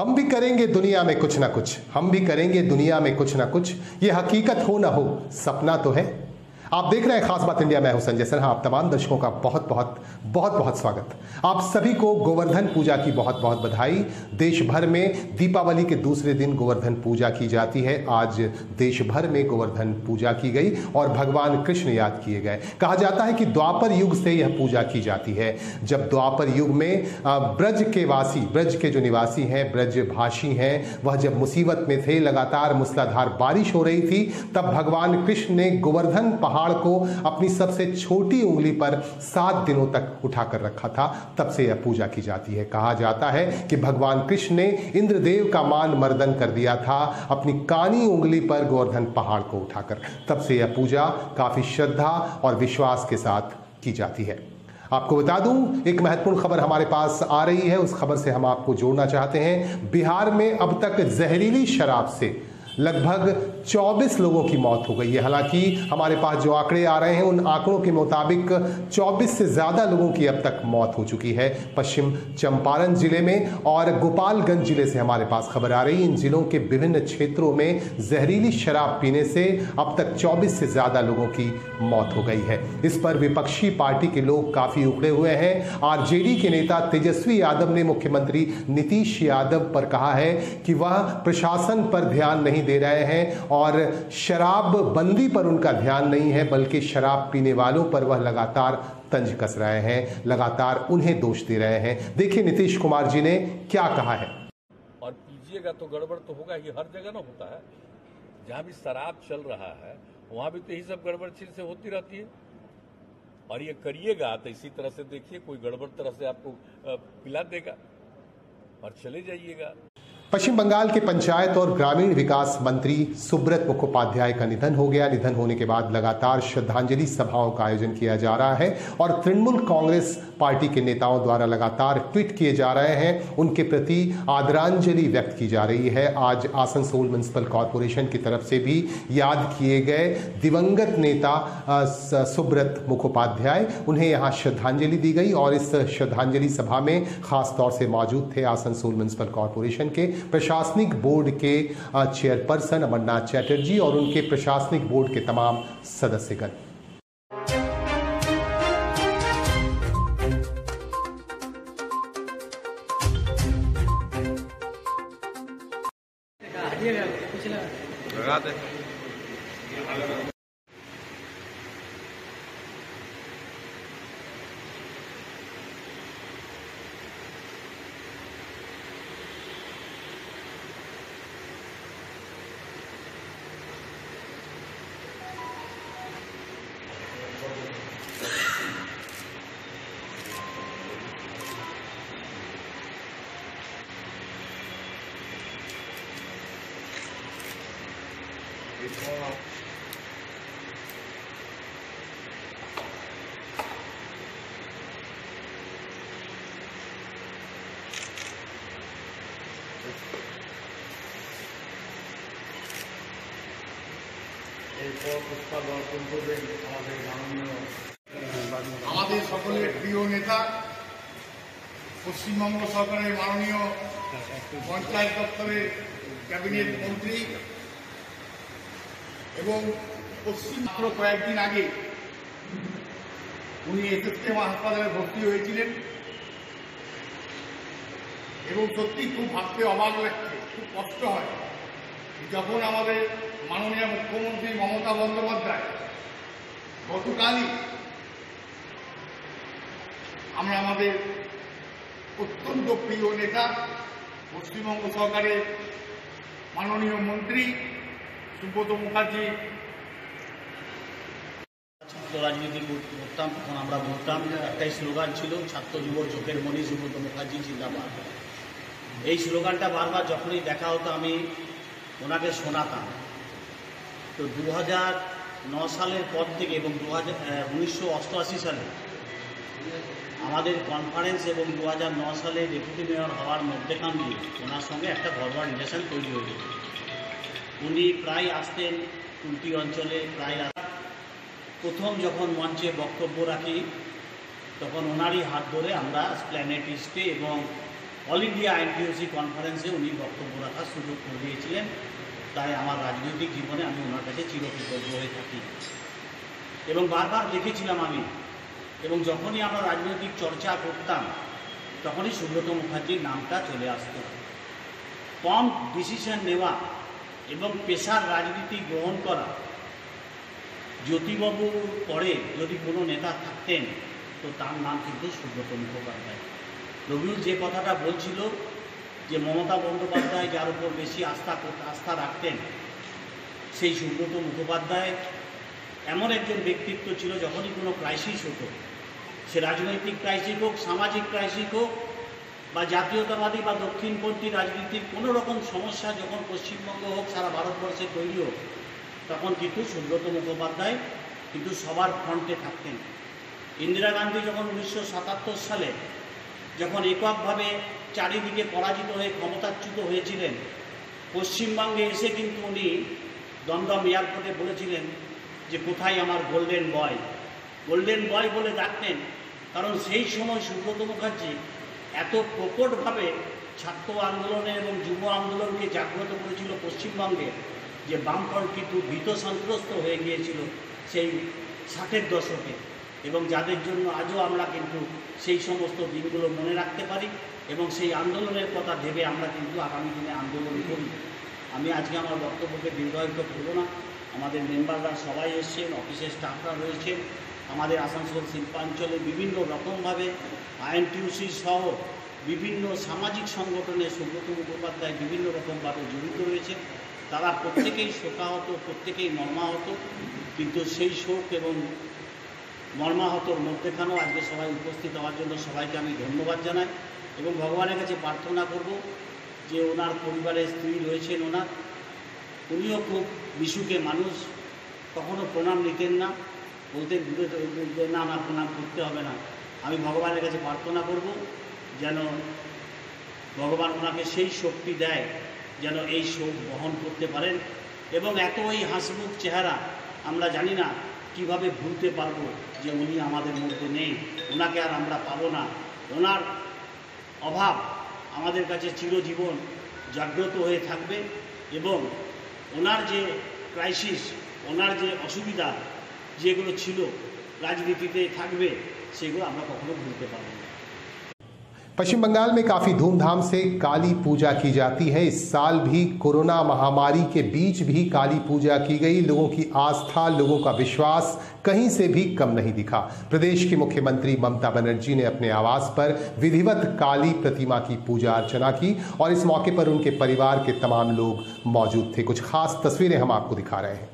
हम भी करेंगे दुनिया में कुछ ना कुछ, हम भी करेंगे दुनिया में कुछ ना कुछ, ये हकीकत हो ना हो सपना तो है। आप देख रहे हैं खास बात इंडिया, मैं हूं संजय सिन्हा। आप तमाम दर्शकों का बहुत बहुत स्वागत। आप सभी को गोवर्धन पूजा की बहुत बहुत बधाई। देश भर में दीपावली के दूसरे दिन गोवर्धन पूजा की जाती है। आज देश भर में गोवर्धन पूजा की गई और भगवान कृष्ण याद किए गए। कहा जाता है कि द्वापर युग से यह पूजा की जाती है। जब द्वापर युग में ब्रज के जो निवासी हैं, ब्रज भाषी हैं, वह जब मुसीबत में थे, लगातार मूसलाधार बारिश हो रही थी, तब भगवान कृष्ण ने गोवर्धन पहाड़ को अपनी सबसे छोटी उंगली पर 7 दिनों तक उठाकर रखा था। तब से यह पूजा की जाती है। कहा जाता है कि भगवान कृष्ण ने इंद्रदेव का मान मर्दन कर दिया था अपनी कानी उंगली पर गोवर्धन पहाड़ को उठाकर। तब से यह पूजा काफी श्रद्धा और विश्वास के साथ की जाती है। आपको बता दूं, एक महत्वपूर्ण खबर हमारे पास आ रही है। उस खबर से हम आपको जोड़ना चाहते हैं। बिहार में अब तक जहरीली शराब से लगभग 24 लोगों की मौत हो गई है। हालांकि हमारे पास जो आंकड़े आ रहे हैं, उन आंकड़ों के मुताबिक 24 से ज्यादा लोगों की अब तक मौत हो चुकी है। पश्चिम चंपारण जिले में और गोपालगंज जिले से हमारे पास खबर आ रही है। इन जिलों के विभिन्न क्षेत्रों में जहरीली शराब पीने से अब तक 24 से ज्यादा लोगों की मौत हो गई है। इस पर विपक्षी पार्टी के लोग काफी उखड़े हुए हैं। आरजेडी के नेता तेजस्वी यादव ने मुख्यमंत्री नीतीश यादव पर कहा है कि वह प्रशासन पर ध्यान नहीं दे रहे हैं और शराब बंदी पर उनका ध्यान नहीं है, बल्कि शराब पीने वालों पर वह लगातार तंज कस रहे हैं, लगातार उन्हें दोष दे रहे हैं। देखिए नीतीश कुमार जी ने क्या कहा है। और पीजिएगा तो गड़बड़ तो होगा ही, हर जगह ना होता है। जहां भी शराब चल रहा है वहां भी तो यही सब गड़बड़ चीज से होती रहती है। और ये करिएगा तो इसी तरह से देखिए, कोई गड़बड़ तरह से आपको पिला देगा और चले जाइएगा। पश्चिम बंगाल के पंचायत और ग्रामीण विकास मंत्री सुब्रत मुखोपाध्याय का निधन हो गया। निधन होने के बाद लगातार श्रद्धांजलि सभाओं का आयोजन किया जा रहा है और तृणमूल कांग्रेस पार्टी के नेताओं द्वारा लगातार ट्वीट किए जा रहे हैं, उनके प्रति आदरांजलि व्यक्त की जा रही है। आज आसनसोल म्युनिसिपल कॉरपोरेशन की तरफ से भी याद किए गए दिवंगत नेता सुब्रत मुखोपाध्याय, उन्हें यहाँ श्रद्धांजलि दी गई और इस श्रद्धांजलि सभा में खास तौर से मौजूद थे आसनसोल म्युनिसिपल कॉरपोरेशन के प्रशासनिक बोर्ड के चेयरपर्सन अमरनाथ चैटर्जी और उनके प्रशासनिक बोर्ड के तमाम सदस्यगण। আমাদের সকলের প্রিয় নেতা, পশ্চিমবঙ্গ সরকারের মাননীয় পঞ্চায়েত দপ্তরের ক্যাবিনেট মন্ত্রী এবং মাত্র কয়েকদিন আগে উনি এসএসকেএম হাসপাতালে ভর্তি হয়েছিলেন এবং সত্যি খুব ভাবতে অবাক লাগছে, খুব কষ্ট হয় যখন আমাদের মাননীয় মুখ্যমন্ত্রী মমতা বন্দ্যোপাধ্যায় গতকালই আমরা আমাদের অত্যন্ত প্রিয় নেতা, পশ্চিমবঙ্গ সরকারের মাননীয় মন্ত্রী সুব্রত মুখার্জি রাজনীতি করতাম, তখন আমরা বলতাম, একটাই স্লোগান ছিল, ছাত্র যুব চোখের মণি সুব্রত মুখার্জি জিন্দাবাদ। এই স্লোগানটা বারবার যখনই দেখা হতো আমি ওনাকে শোনাতাম। তো 2009 সালের পর থেকে এবং 1988 সালে আমাদের কনফারেন্স এবং 2009 সালে ডেপুটি মেয়র হওয়ার মধ্যেখান দিয়ে ওনার সঙ্গে একটা ঘরোয়া রিলেশন তৈরি হয়ে যেত। উনি প্রায় আসতেন কুলটি অঞ্চলে, প্রায় প্রথম যখন মঞ্চে বক্তব্য রাখি তখন ওনারই হাত ধরে আমরা স্প্ল্যানেড ইস্টে এবং অল ইন্ডিয়া আইএনটিইউসি কনফারেন্সে উনি বক্তব্য রাখার সুযোগ করে দিয়েছিলেন। তাই আমার রাজনৈতিক জীবনে আমি ওনার কাছে চিরকৃতজ্ঞ হয়ে থাকি এবং বারবার দেখেছিলাম আমি, এবং যখনই আমরা রাজনৈতিক চর্চা করতাম তখনই সুব্রত মুখার্জির নামটা চলে আসতো। কম ডিসিশন নেওয়া এবং পেশার রাজনীতি গ্রহণ করা, জ্যোতিবাবুর পরে যদি কোনো নেতা থাকতেন তো তার নাম কিন্তু সুব্রত মুখোপাধ্যায়। রবিউল যে কথাটা বলছিল যে মমতা বন্দ্যোপাধ্যায় যার উপর বেশি আস্থা রাখতেন, সেই সুব্রত মুখোপাধ্যায় এমন একজন ব্যক্তিত্ব ছিল, যখনই কোনো ক্রাইসিস হতো, সে রাজনৈতিক ক্রাইসিস হোক, সামাজিক ক্রাইসিস হোক বা জাতীয়তাবাদী বা দক্ষিণপন্থী রাজনীতির কোনো রকম সমস্যা যখন পশ্চিমবঙ্গ হোক, সারা ভারতবর্ষে তৈরি হোক, তখন কিন্তু সুব্রত মুখোপাধ্যায় কিন্তু সবার ফ্রন্টে থাকতেন। ইন্দিরা গান্ধী যখন 1977 সালে যখন এককভাবে চারিদিকে পরাজিত হয়ে ক্ষমতাচ্যুত হয়েছিলেন, পশ্চিমবঙ্গে এসে কিন্তু উনি দমদম এয়ারপোর্টে বলেছিলেন যে কোথায় আমার গোল্ডেন বয়। গোল্ডেন বয় বলে ডাকতেন, কারণ সেই সময় সুব্রত মুখার্জি এত প্রকটভাবে ছাত্র আন্দোলনে এবং যুব আন্দোলনকে জাগ্রত করেছিল পশ্চিমবঙ্গে, যে বামফ্রন্ট কিন্তু ভীত সন্ত্রস্ত হয়ে গিয়েছিল সেই 60-এর দশকে, এবং যাদের জন্য আজও আমরা কিন্তু সেই সমস্ত দিনগুলো মনে রাখতে পারি এবং সেই আন্দোলনের কথা ভেবে আমরা কিন্তু আগামী দিনে আন্দোলন করি। আমি আজকে আমার বক্তব্যকে দীর্ঘায়িত করব না। আমাদের মেম্বাররা সবাই এসছেন, অফিসের স্টাফরা রয়েছেন, আমাদের আসানসোল শিল্পাঞ্চলে বিভিন্ন রকমভাবে আইএনটিইউসি সহ বিভিন্ন সামাজিক সংগঠনে সুব্রত মুখোপাধ্যায় বিভিন্ন রকমভাবে জড়িত রয়েছেন। তারা প্রত্যেকেই শোকাহত, প্রত্যেকেই মর্মাহত, কিন্তু সেই শোক এবং মর্মাহতর মধ্যেখানেও আজকে সবাই উপস্থিত হওয়ার জন্য সবাইকে আমি ধন্যবাদ জানাই এবং ভগবানের কাছে প্রার্থনা করব যে ওনার পরিবারের স্ত্রী রয়েছেন, উনিও খুব মিশুকে মানুষ, কখনো প্রণাম নিতেন না, বলতেন দূরে না আমার প্রণাম করতে হবে না। আমি ভগবানের কাছে প্রার্থনা করব যেন ভগবান ওনাকে সেই শক্তি দেয় যেন এই শোক বহন করতে পারেন, এবং এত ওই হাসিমুখ চেহারা আমরা জানি না কিভাবে ভুলতে পারবো যে উনি আমাদের মধ্যে নেই, ওনাকে আর আমরা পাবো না। ওনার অভাব আমাদের কাছে চিরজীবন জাগ্রত হয়ে থাকবে এবং ওনার যে ক্রাইসিস, ওনার যে অসুবিধা যেগুলো ছিল রাজনীতিতে থাকবে, সেগুলো আমরা কখনো ভুলতে পারবো না। पश्चिम बंगाल में काफी धूमधाम से काली पूजा की जाती है। इस साल भी कोरोना महामारी के बीच भी काली पूजा की गई। लोगों की आस्था, लोगों का विश्वास कहीं से भी कम नहीं दिखा। प्रदेश की मुख्यमंत्री ममता बनर्जी ने अपने आवास पर विधिवत काली प्रतिमा की पूजा अर्चना की और इस मौके पर उनके परिवार के तमाम लोग मौजूद थे। कुछ खास तस्वीरें हम आपको दिखा रहे हैं।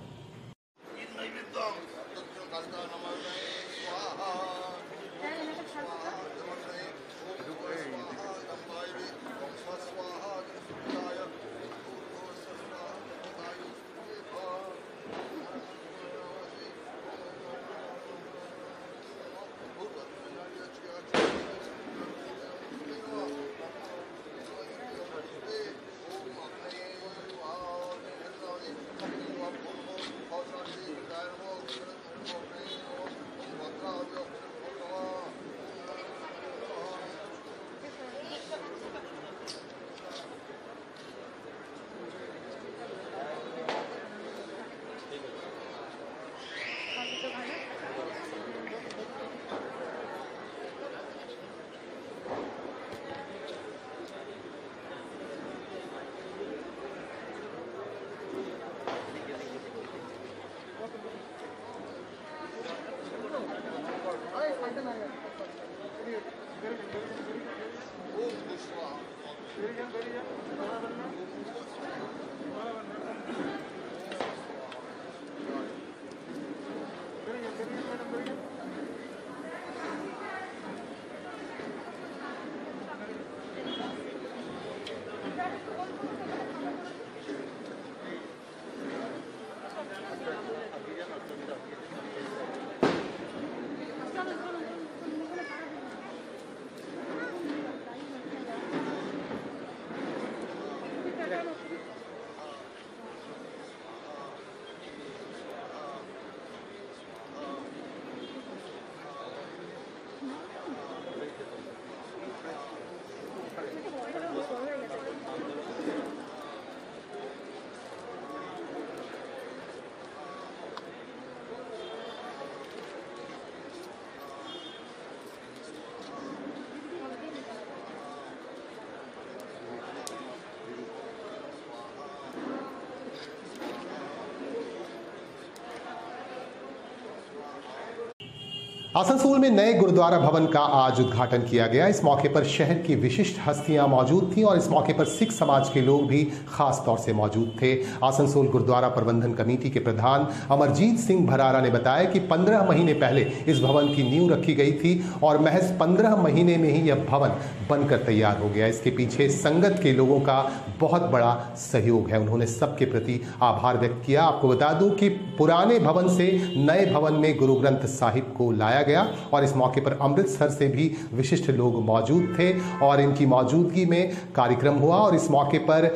आसनसोल में नए गुरुद्वारा भवन का आज उद्घाटन किया गया। इस मौके पर शहर की विशिष्ट हस्तियां मौजूद थीं और इस मौके पर सिख समाज के लोग भी खास तौर से मौजूद थे। आसनसोल गुरुद्वारा प्रबंधन कमेटी के प्रधान अमरजीत सिंह भरारा ने बताया कि 15 महीने पहले इस भवन की नींव रखी गई थी और महज 15 महीने में ही यह भवन बनकर तैयार हो गया। इसके पीछे संगत के लोगों का बहुत बड़ा सहयोग है। उन्होंने सबके प्रति आभार व्यक्त किया। आपको बता दूं कि पुराने भवन से नए भवन में गुरु ग्रंथ साहिब को लाया गया और इस मौके पर अमृतसर से भी विशिष्ट लोग मौजूद थे और इनकी मौजूदगी में कार्यक्रम हुआ और इस मौके पर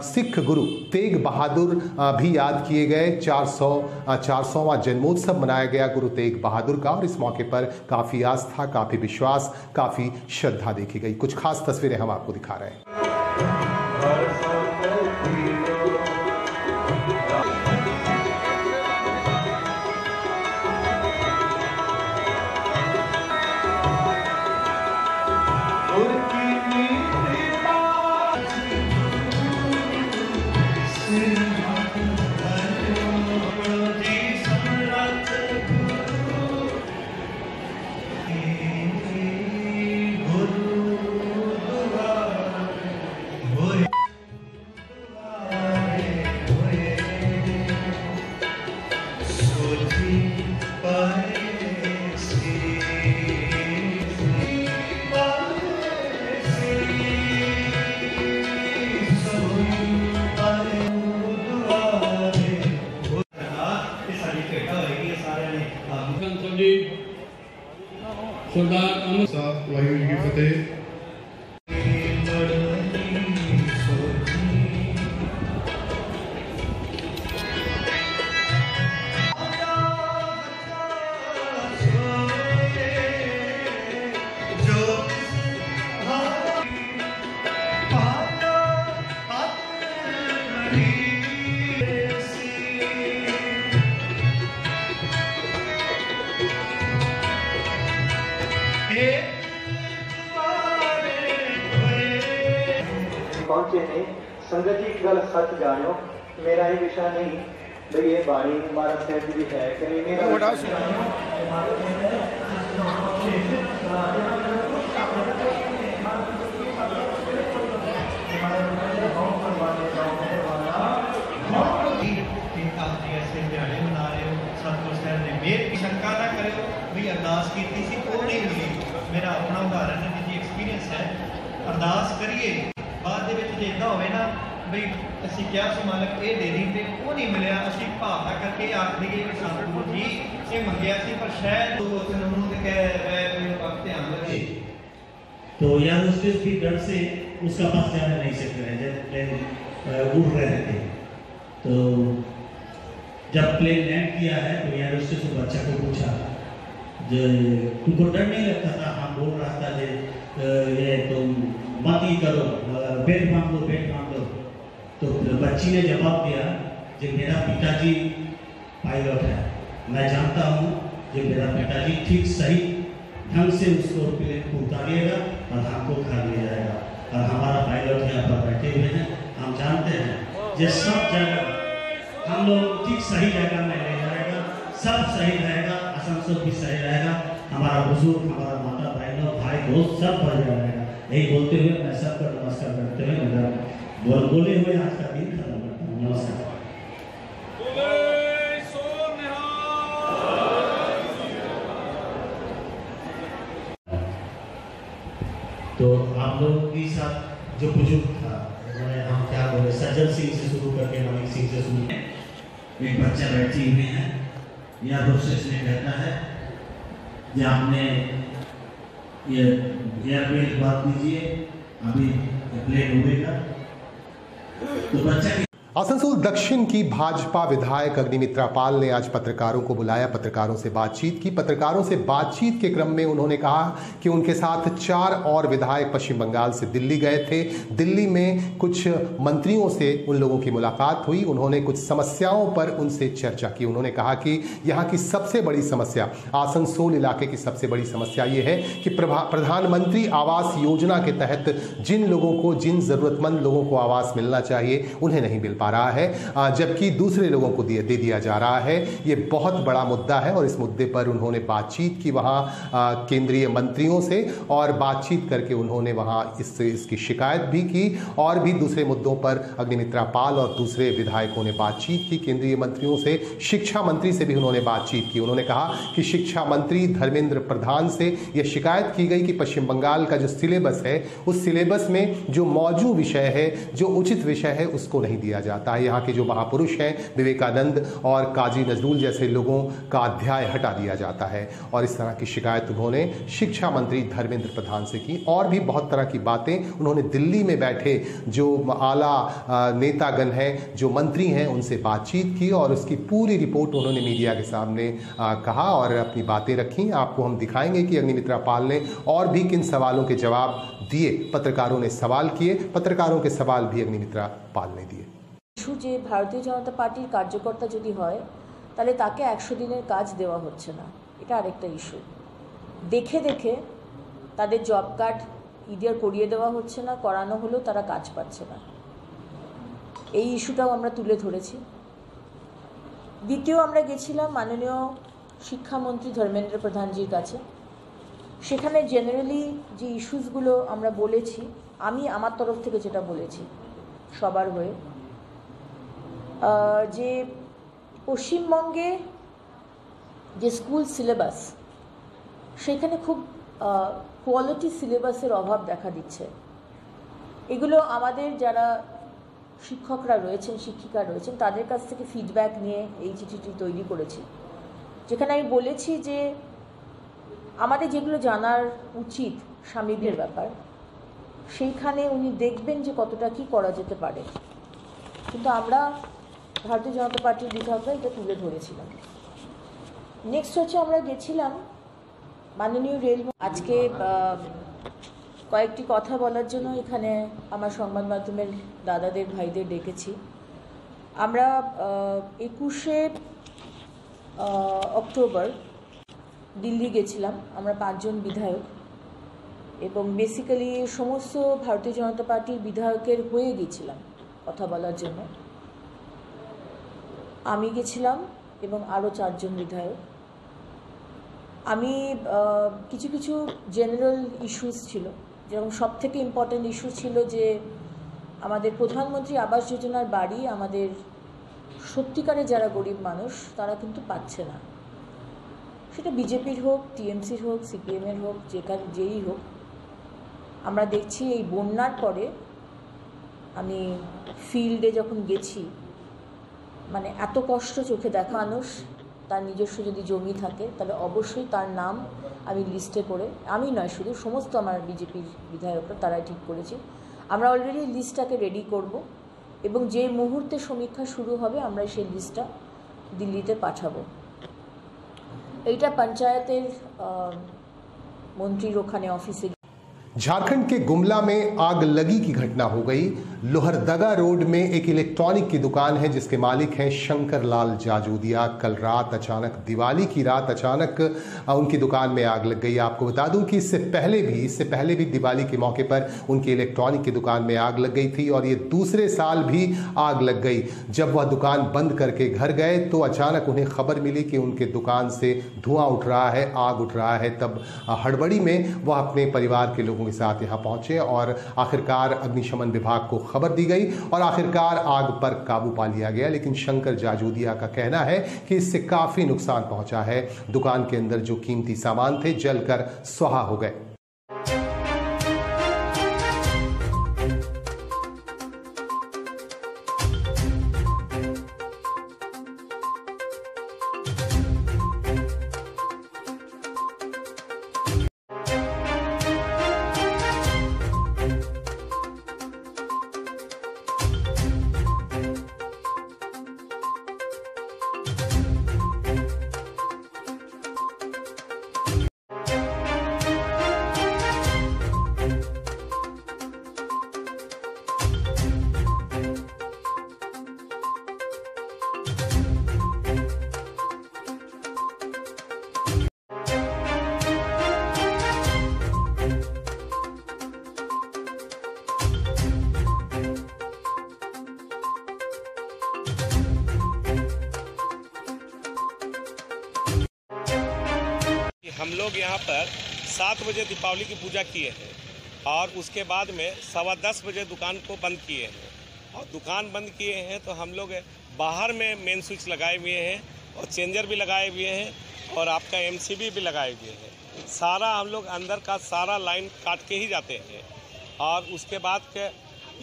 सिख गुरु तेग बहादुर भी याद किए गए। 400वां जन्मोत्सव मनाया गया गुरु तेग बहादुर का और इस मौके पर काफी आस्था, काफी विश्वास, काफी श्रद्धा देखी गई। कुछ खास तस्वीरें हम आपको दिखा रहे हैं। वाहिगुरू जी की फतेह। पहुंचे ने संगत जी गल सच जानो मेरा ही विषय नहीं भाई ये बाणी महाराज साहब जी है कि मेरा शंका ना करो भी अरदास की नहीं मिली। मेरा अपना उदाहरण है जी एक्सपीरियंस है। अरदास करिए बाद जे इदा होवे ना बई असी क्या सी मालक ये दे दी ते वो नहीं मिलया असी भावना करके आख दीए कि सतगुरु जी ये मंगया सी पर शायद तो उन्होंने कह वक्त ध्यान लगे तो यार उसके भी डर से उसका पास जाने नहीं सकते हैं। जब प्लेन उड़ रहे थे तो जब प्लेन लैंड किया है तो यार उसके से बच्चा को पूछा जो तुमको डर नहीं लगता था? हाँ बोल रहा था ये तुम मत ही करो, बेड बांध दो। तो बच्ची ने जवाब दिया कि मेरा पिताजी पायलट है, मैं जानता हूँ कि मेरा पिताजी ठीक सही ढंग से उसको प्लेन को उतारिएगा और हमको खा लिया जाएगा और हमारा पायलट यहाँ पर बैठे हुए हैं। हम जानते हैं ये सब जगह हम लोग ठीक सही जगह में ले जाएगा, सब सही रहेगा, आसनसोल भी सही रहेगा, हमारा बुजुर्ग, हमारा माता बहनों, भाई दोस्त सब बढ़ जाएगा। यही बोलते हुए मैं सबको नमस्कार करते हुए मेरा बोले हुए आज का दिन खत्म करता हूँ। नमस्कार। तो आप लोग के साथ जो बुजुर्ग था हम क्या बोले सज्जन सिंह से शुरू करके मणि सिंह से शुरू, एक बच्चा बैठी हुई है या प्रोसेस ने कहता है कि आपने ये एयरवेल बात कीजिए अभी प्लेन उड़ेगा तो बच्चा आसनसोल दक्षिण की भाजपा विधायक अग्निमित्रा पाल ने आज पत्रकारों को बुलाया, पत्रकारों से बातचीत की। पत्रकारों से बातचीत के क्रम में उन्होंने कहा कि उनके साथ 4 और विधायक पश्चिम बंगाल से दिल्ली गए थे। दिल्ली में कुछ मंत्रियों से उन लोगों की मुलाकात हुई, उन्होंने कुछ समस्याओं पर उनसे चर्चा की। उन्होंने कहा कि यहाँ की सबसे बड़ी समस्या, आसनसोल इलाके की सबसे बड़ी समस्या ये है कि प्रधानमंत्री आवास योजना के तहत जिन लोगों को, जिन जरूरतमंद लोगों को आवास मिलना चाहिए उन्हें नहीं मिल पाता पा रहा है, जबकि दूसरे लोगों को दे दिया जा रहा है। ये बहुत बड़ा मुद्दा है और इस मुद्दे पर उन्होंने बातचीत की वहाँ केंद्रीय मंत्रियों से, और बातचीत करके उन्होंने वहाँ इसकी शिकायत भी की। और भी दूसरे मुद्दों पर अग्निमित्रा पाल और दूसरे विधायकों ने बातचीत की केंद्रीय मंत्रियों से। शिक्षा मंत्री से भी उन्होंने बातचीत की। उन्होंने कहा कि शिक्षा मंत्री धर्मेंद्र प्रधान से यह शिकायत की गई कि पश्चिम बंगाल का जो सिलेबस है, उस सिलेबस में जो मौजूद विषय है, जो उचित विषय है, उसको नहीं दिया जाता है। यहाँ के जो महापुरुष हैं विवेकानंद और काजी नजरुल जैसे लोगों का अध्याय हटा दिया जाता है। और इस तरह की शिकायत उन्होंने शिक्षा मंत्री धर्मेंद्र प्रधान से की। और भी बहुत तरह की बातें उन्होंने दिल्ली में बैठे जो आला नेतागण हैं, जो मंत्री हैं, उनसे बातचीत की और उसकी पूरी रिपोर्ट उन्होंने मीडिया के सामने कहा और अपनी बातें रखी। आपको हम दिखाएंगे कि अग्निमित्रा पाल ने और भी किन सवालों के जवाब दिए। पत्रकारों ने सवाल किए, पत्रकारों के सवाल भी अग्निमित्रा पाल ने दिए। ইস্যু যে ভারতীয় জনতা পার্টির কার্যকর্তা যদি হয় তাহলে তাকে 100 দিনের কাজ দেওয়া হচ্ছে না, এটা আরেকটা ইস্যু। দেখে দেখে তাদের জব কার্ড ইডিয়ার করিয়ে দেওয়া হচ্ছে না, করানো হলেও তারা কাজ পাচ্ছে না। এই ইস্যুটাও আমরা তুলে ধরেছি। দ্বিতীয়, আমরা গেছিলাম মাননীয় শিক্ষামন্ত্রী ধর্মেন্দ্র প্রধানজির কাছে। সেখানে জেনারেলি যে ইস্যুসগুলো আমরা বলেছি, আমি আমার তরফ থেকে যেটা বলেছি সবার হয়ে, যে পশ্চিমবঙ্গে যে স্কুল সিলেবাস, সেখানে খুব কোয়ালিটি সিলেবাসের অভাব দেখা দিচ্ছে। এগুলো আমাদের যারা শিক্ষকরা রয়েছেন, শিক্ষিকা রয়েছেন, তাদের কাছ থেকে ফিডব্যাক নিয়ে এই চিঠিটি তৈরি করেছি, যেখানে আমি বলেছি যে আমাদের যেগুলো জানার উচিত স্বামীদের ব্যাপার, সেইখানে উনি দেখবেন যে কতটা কী করা যেতে পারে। কিন্তু আমরা ভারতীয় জনতা পার্টির বিধায়করা এটা তুলে ধরেছিলাম। নেক্সট হচ্ছে আমরা গেছিলাম মাননীয় রেল। আজকে কয়েকটি কথা বলার জন্য এখানে আমার সংবাদ মাধ্যমের দাদাদের ভাইদের ডেকেছি। আমরা 21শে অক্টোবর দিল্লি গেছিলাম, আমরা 5 জন বিধায়ক, এবং বেসিক্যালি সমস্ত ভারতীয় জনতা পার্টির বিধায়কের হয়ে গেছিলাম কথা বলার জন্য। আমি গেছিলাম এবং আরও 4 জন বিধায়ক। আমি কিছু কিছু জেনারেল ইস্যুস ছিল, যেরকম সবথেকে ইম্পর্ট্যান্ট ইস্যু ছিল যে আমাদের প্রধানমন্ত্রী আবাস যোজনার বাড়ি আমাদের সত্যিকারে যারা গরিব মানুষ তারা কিন্তু পাচ্ছে না। সেটা বিজেপির হোক, টিএমসির হোক, সিপিএমের হোক, যেই হোক। আমরা দেখছি এই বন্যার পরে, আমি ফিল্ডে যখন গেছি, মানে এত কষ্ট চোখে দেখা। মানুষ তার নিজস্ব যদি জমি থাকে তাহলে অবশ্যই তার নাম আমি লিস্টে করে, আমি নয় শুধু, সমস্ত আমার বিজেপির বিধায়করা তারাই ঠিক করেছি। আমরা অলরেডি লিস্টটাকে রেডি করব এবং যে মুহূর্তে সমীক্ষা শুরু হবে আমরা সেই লিস্টটা দিল্লিতে পাঠাবো। এইটা পঞ্চায়েতের মন্ত্রীর ওখানে অফিসে। झारखंड के गुमला में आग लगी की घटना हो गई। लोहरदगा रोड में एक इलेक्ट्रॉनिक की दुकान है जिसके मालिक हैं शंकर लाल जाजूदिया। कल रात अचानक, दिवाली की रात अचानक उनकी दुकान में आग लग गई। आपको बता दूं कि इससे पहले भी दिवाली के मौके पर उनकी इलेक्ट्रॉनिक की दुकान में आग लग गई थी और ये दूसरे साल भी आग लग गई। जब वह दुकान बंद करके घर गए तो अचानक उन्हें खबर मिली कि उनके दुकान से धुआं उठ रहा है, आग उठ रहा है। तब हड़बड़ी में वह अपने परिवार के लोगों के साथ यहाँ पहुंचे और आखिरकार अग्निशमन विभाग को खबर दी गई और आखिरकार आग पर काबू पा लिया गया। लेकिन शंकर जाजूदिया का कहना है कि इससे काफी नुकसान पहुंचा है। दुकान के अंदर जो कीमती सामान थे जलकर स्वाहा हो गए। हम लोग यहाँ पर 7 बजे दीपावली की पूजा किए हैं और उसके बाद में 10:15 बजे दुकान को बंद किए हैं। और दुकान बंद किए हैं तो हम लोग बाहर में मेन स्विच लगाए हुए हैं और चेंजर भी लगाए हुए हैं और आपका MCB भी लगाए हुए हैं। सारा हम लोग अंदर का सारा लाइन काट के ही जाते हैं और उसके बाद के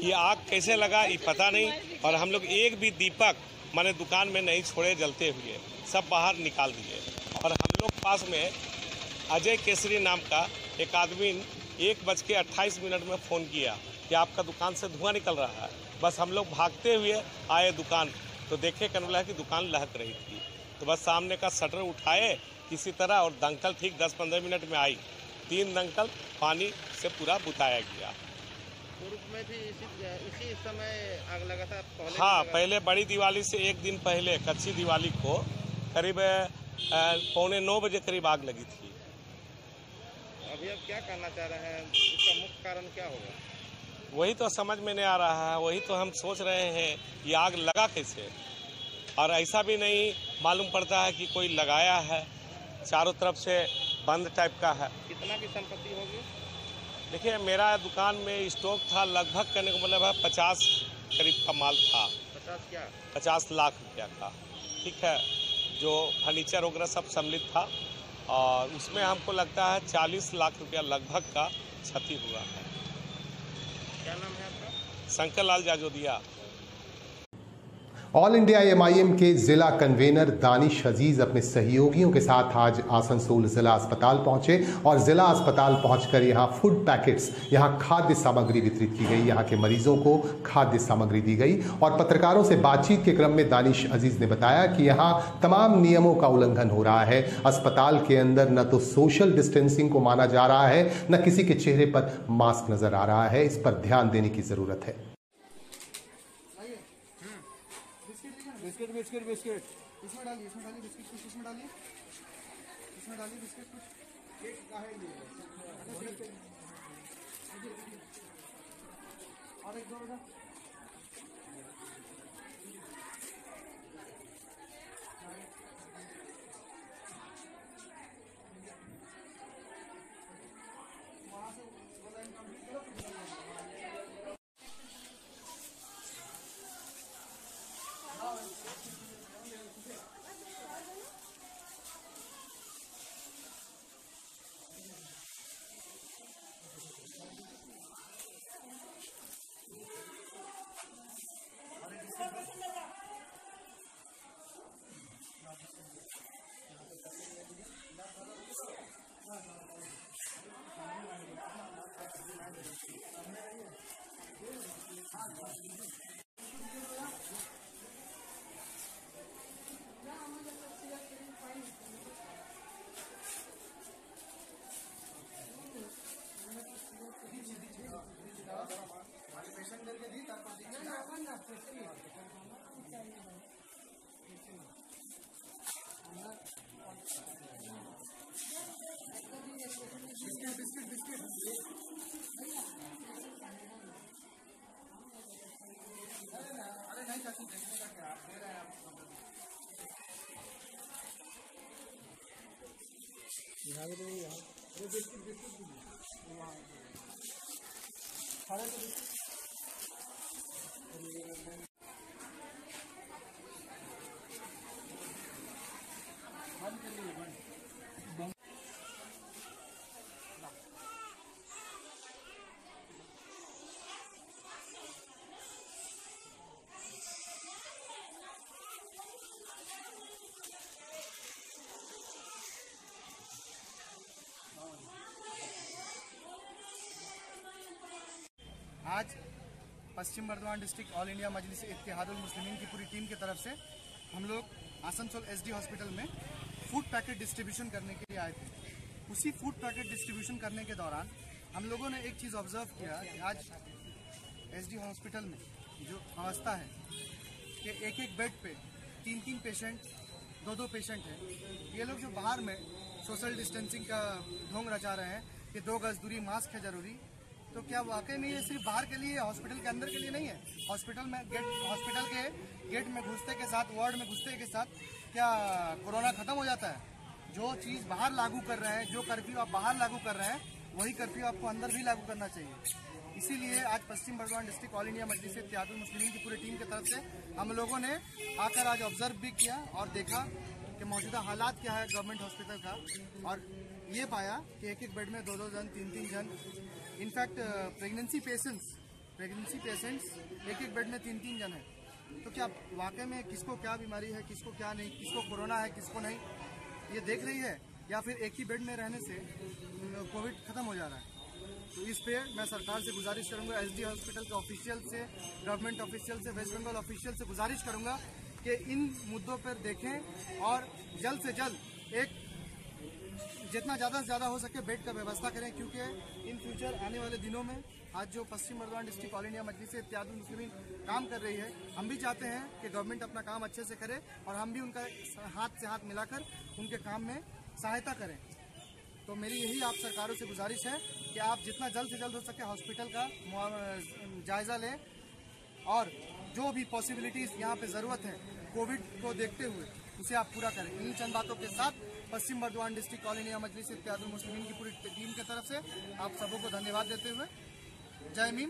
ये आग कैसे लगा ये पता नहीं। और हम लोग एक भी दीपक माने दुकान में नहीं छोड़े जलते हुए, सब बाहर निकाल दिए। और हम लोग पास में अजय केसरी नाम का एक आदमी 1:28 में फ़ोन किया कि आपका दुकान से धुआं निकल रहा है। बस हम लोग भागते हुए आए दुकान तो देखे कनवला की दुकान लहक रही थी। तो बस सामने का शटर उठाए किसी तरह और दंकल ठीक 10-15 मिनट में आई। 3 दंकल पानी से पूरा बुताया गया। पूर्व में भी इसी समय आग लगा था पहले? हाँ, पहले बड़ी दिवाली से एक दिन पहले कच्ची दिवाली को करीब 8:45 बजे करीब आग लगी थी। अभी आप क्या कहना चाह रहे हैं, इसका मुख्य कारण क्या होगा? वही तो समझ में नहीं आ रहा है, वही तो हम सोच रहे हैं ये आग लगा कैसे। और ऐसा भी नहीं मालूम पड़ता है कि कोई लगाया है, चारों तरफ से बंद टाइप का है। कितना की संपत्ति होगी? देखिए, मेरा दुकान में स्टॉक था लगभग करने को मतलब 50 करीब का माल था। 50 क्या? 50 लाख रुपया का, ठीक है, जो फर्नीचर वगैरह सब सम्मिलित था। और उसमें हमको लगता है 40 लाख रुपया लगभग का क्षति हुआ है। क्या नाम है आपका? Shankar Lal Jajodia. All India MIM के जिला कन्वेनर दानिश अजीज अपने सहयोगियों के साथ आज आसनसोल जिला अस्पताल पहुंचे और जिला अस्पताल पहुंचकर यहां फूड पैकेट्स, यहां खाद्य सामग्री वितरित की गई, यहां के मरीजों को खाद्य सामग्री दी गई। और पत्रकारों से बातचीत के क्रम में दानिश अजीज ने बताया कि यहां तमाम नियमों का उल्लंघन हो रहा है। अस्पताल के अंदर न तो सोशल डिस्टेंसिंग को माना जा रहा है, न किसी के चेहरे पर मास्क नजर आ रहा है। इस पर ध्यान देने की जरूरत है। बिस्किट इसमें डालिए बिस्किट कुछ इसमें डालिए बिस्किट कुछ एक काहे लिए और एक दो बेटा आज पश्चिम बर्धमान डिस्ट्रिक्ट ऑल इंडिया मजलिस इत्तेहादुल मुस्लिमीन की पूरी टीम की तरफ से हम लोग आसनसोल SD हॉस्पिटल में फूड पैकेट डिस्ट्रीब्यूशन करने के लिए आए थे। उसी फूड पैकेट डिस्ट्रीब्यूशन करने के दौरान हम लोगों ने एक चीज़ ऑब्जर्व किया कि आज SD हॉस्पिटल में जो अवस्था है कि एक बेड पे 3 पेशेंट, 2 पेशेंट हैं। ये लोग जो बाहर में सोशल डिस्टेंसिंग का ढोंग रचा रहे हैं कि 2 गज दूरी, मास्क है जरूरी, तो क्या वाकई में ये सिर्फ बाहर के लिए, हॉस्पिटल के अंदर के लिए नहीं है? हॉस्पिटल के गेट में घुसते के साथ, वार्ड में घुसते के साथ क्या कोरोना खत्म हो जाता है? जो चीज़ बाहर लागू कर रहे हैं, जो कर्फ्यू आप बाहर लागू कर रहे हैं, वही कर्फ्यू आपको अंदर भी लागू करना चाहिए। इसीलिए आज पश्चिम बर्दवान डिस्ट्रिक्ट ऑल इंडिया मजलिस इत्तेहादुल मुस्लिमीन की पूरी टीम की तरफ से हम लोगों ने आकर आज ऑब्जर्व भी किया और देखा कि मौजूदा हालात क्या है गवर्नमेंट हॉस्पिटल का, और ये पाया कि एक एक बेड में 2-2 जन, 3-3 जन, इनफैक्ट प्रेगनेंसी पेशेंट्स एक एक बेड में 3-3 जन है। तो क्या वाकई में किसको क्या बीमारी है, किसको क्या नहीं, किसको कोरोना है, किसको नहीं, ये देख रही है, या फिर एक ही बेड में रहने से कोविड खत्म हो जा रहा है। तो इस पे मैं सरकार से गुजारिश करूंगा, एसडी हॉस्पिटल के ऑफिशियल से, गवर्नमेंट ऑफिशियल से, वेस्ट बंगाल ऑफिशियल से गुजारिश करूंगा कि इन मुद्दों पर देखें और जल्द से जल्द एक जितना ज़्यादा से ज़्यादा हो सके बेड का व्यवस्था करें, क्योंकि इन फ्यूचर आने वाले दिनों में आज जो पश्चिम बर्दवान डिस्ट्रिक्ट ऑल इंडिया मजलिस इत्तेहादुल मुस्लिमीन काम कर रही है, हम भी चाहते हैं कि गवर्नमेंट अपना काम अच्छे से करे और हम भी उनका हाथ से हाथ मिलाकर उनके काम में सहायता करें। तो मेरी यही आप सरकारों से गुजारिश है कि आप जितना जल्द से जल्द हो सके हॉस्पिटल का जायज़ा लें और जो भी पॉसिबिलिटीज़ यहाँ पे ज़रूरत है कोविड को देखते हुए उसे आप पूरा करें। इन चंद बातों के साथ पश्चिम बर्दवान डिस्ट्रिक्ट ऑल इंडिया मजलिस इत्तेहादुल मुस्लिमीन की पूरी टीम की तरफ से आप सबों को धन्यवाद देते हुए जय मीम।